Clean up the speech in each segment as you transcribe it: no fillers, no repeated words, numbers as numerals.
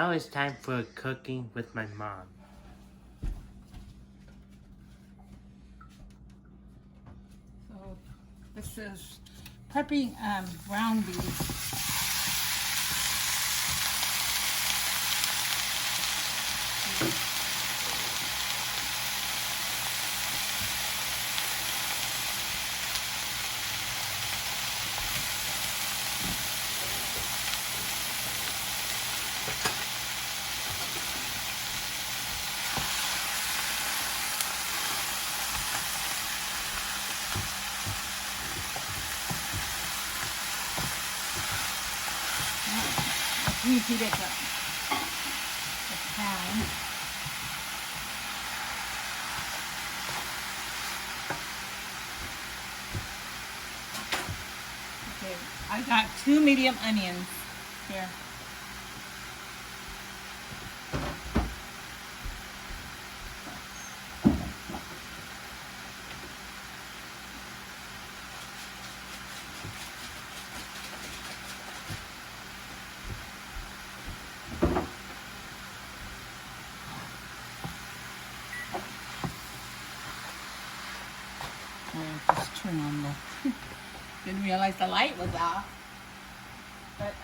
Now it's time for cooking with my mom. So this is prepping ground beef. ที่เด็ดอะแข็ง Okay, I got 2 medium onions here. Just turn on the didn't realize the light was off. But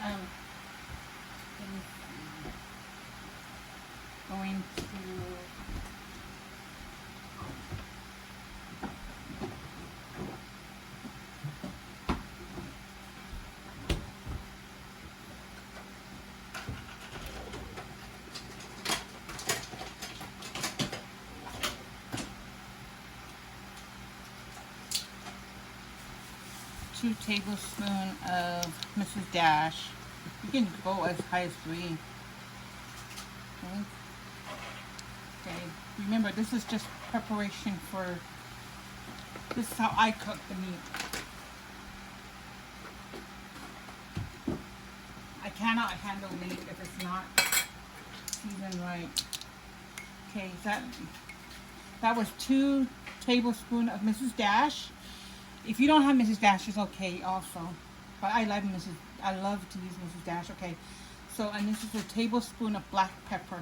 going to two tablespoons of Mrs. Dash. You can go as high as 3. Okay. Remember, this is just preparation for. This is how I cook the meat. I cannot handle meat if it's not seasoned right. Okay, that was 2 tablespoons of Mrs. Dash. If you don't have Mrs. Dash, it's okay also. But I love to use Mrs. Dash. Okay. So, and this is a tablespoon of black pepper.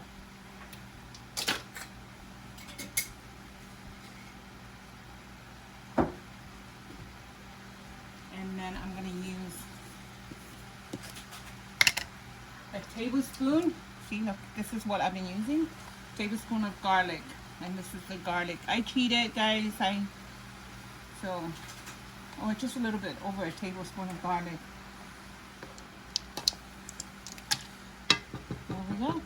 And then I'm going to use a tablespoon. See, look, this is what I've been using. Tablespoon of garlic. And this is the garlic. I cheated, guys. Oh, just a little bit over a tablespoon of garlic. There we go.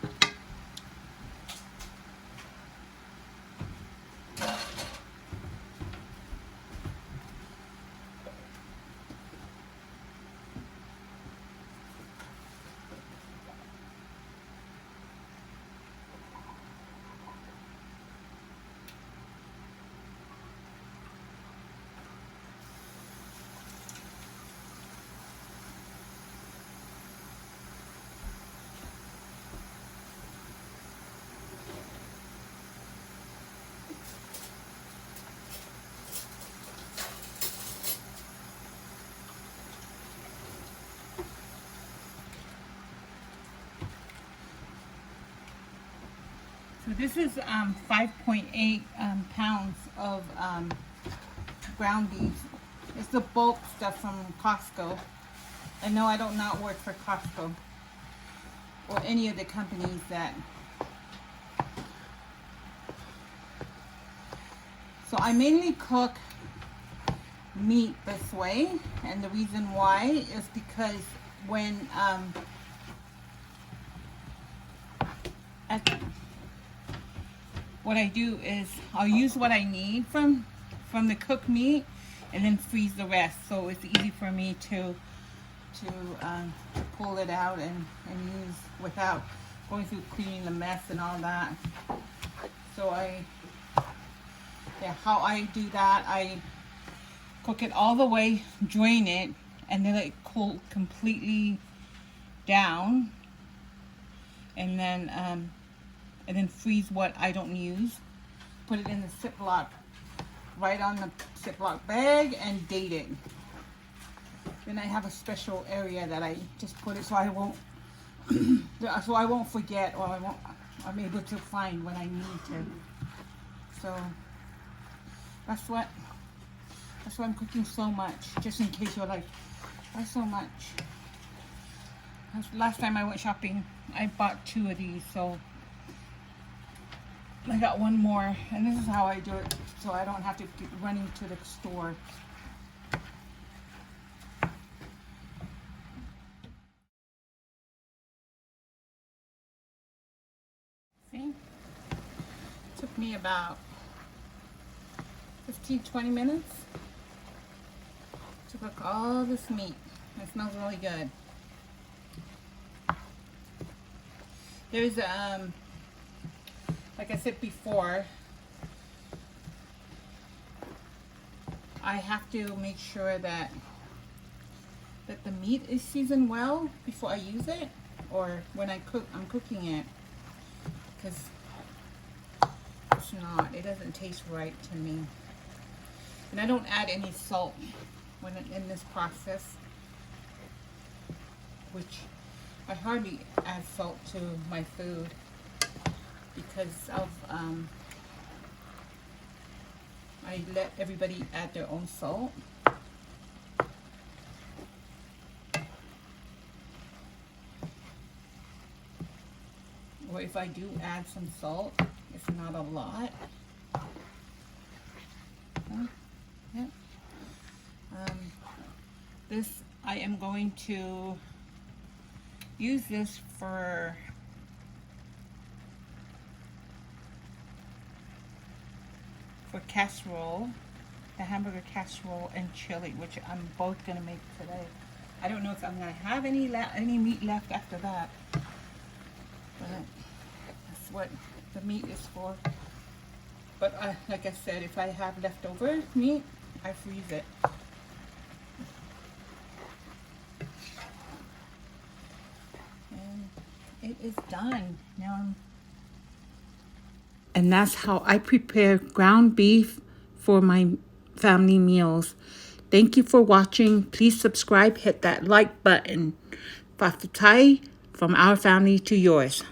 So this is 5.8 pounds of ground beef. It's the bulk stuff from Costco. And no, I don't not work for Costco or any of the companies that. So I mainly cook meat this way, and the reason why is because when what I do is I'll use what I need from the cooked meat and then freeze the rest, so it's easy for me to pull it out and use without going through cleaning the mess and all that. So how I do that, I cook it all the way, drain it, and then let it cool completely down, and then freeze what I don't use. Put it in the Ziploc, right on the Ziploc bag, and date it. Then I have a special area that I just put it so I won't so I won't forget, or I'm able to find when I need to. So that's why I'm cooking so much, just in case you're like, why so much? Last time I went shopping, I bought 2 of these, so I got 1 more, and this is how I do it, so I don't have to keep running to the store. See? Took me about 15-20 minutes to cook all this meat. It smells really good. There's like I said before, I have to make sure that the meat is seasoned well before I use it, or when I'm cooking it, because it's not, it doesn't taste right to me. And I don't add any salt when in this process, which I hardly add salt to my food because of I let everybody add their own salt. Or if I do add some salt, it's not a lot. Yeah. This, I am going to use this for casserole, the hamburger casserole and chili, which I'm both gonna make today. I don't know if I'm gonna have any meat left after that, but that's what the meat is for. But like I said, if I have leftover meat, I freeze it. And it is done. Now and that's how I prepare ground beef for my family meals. Thank you for watching. Please subscribe, hit that like button. From our family to yours.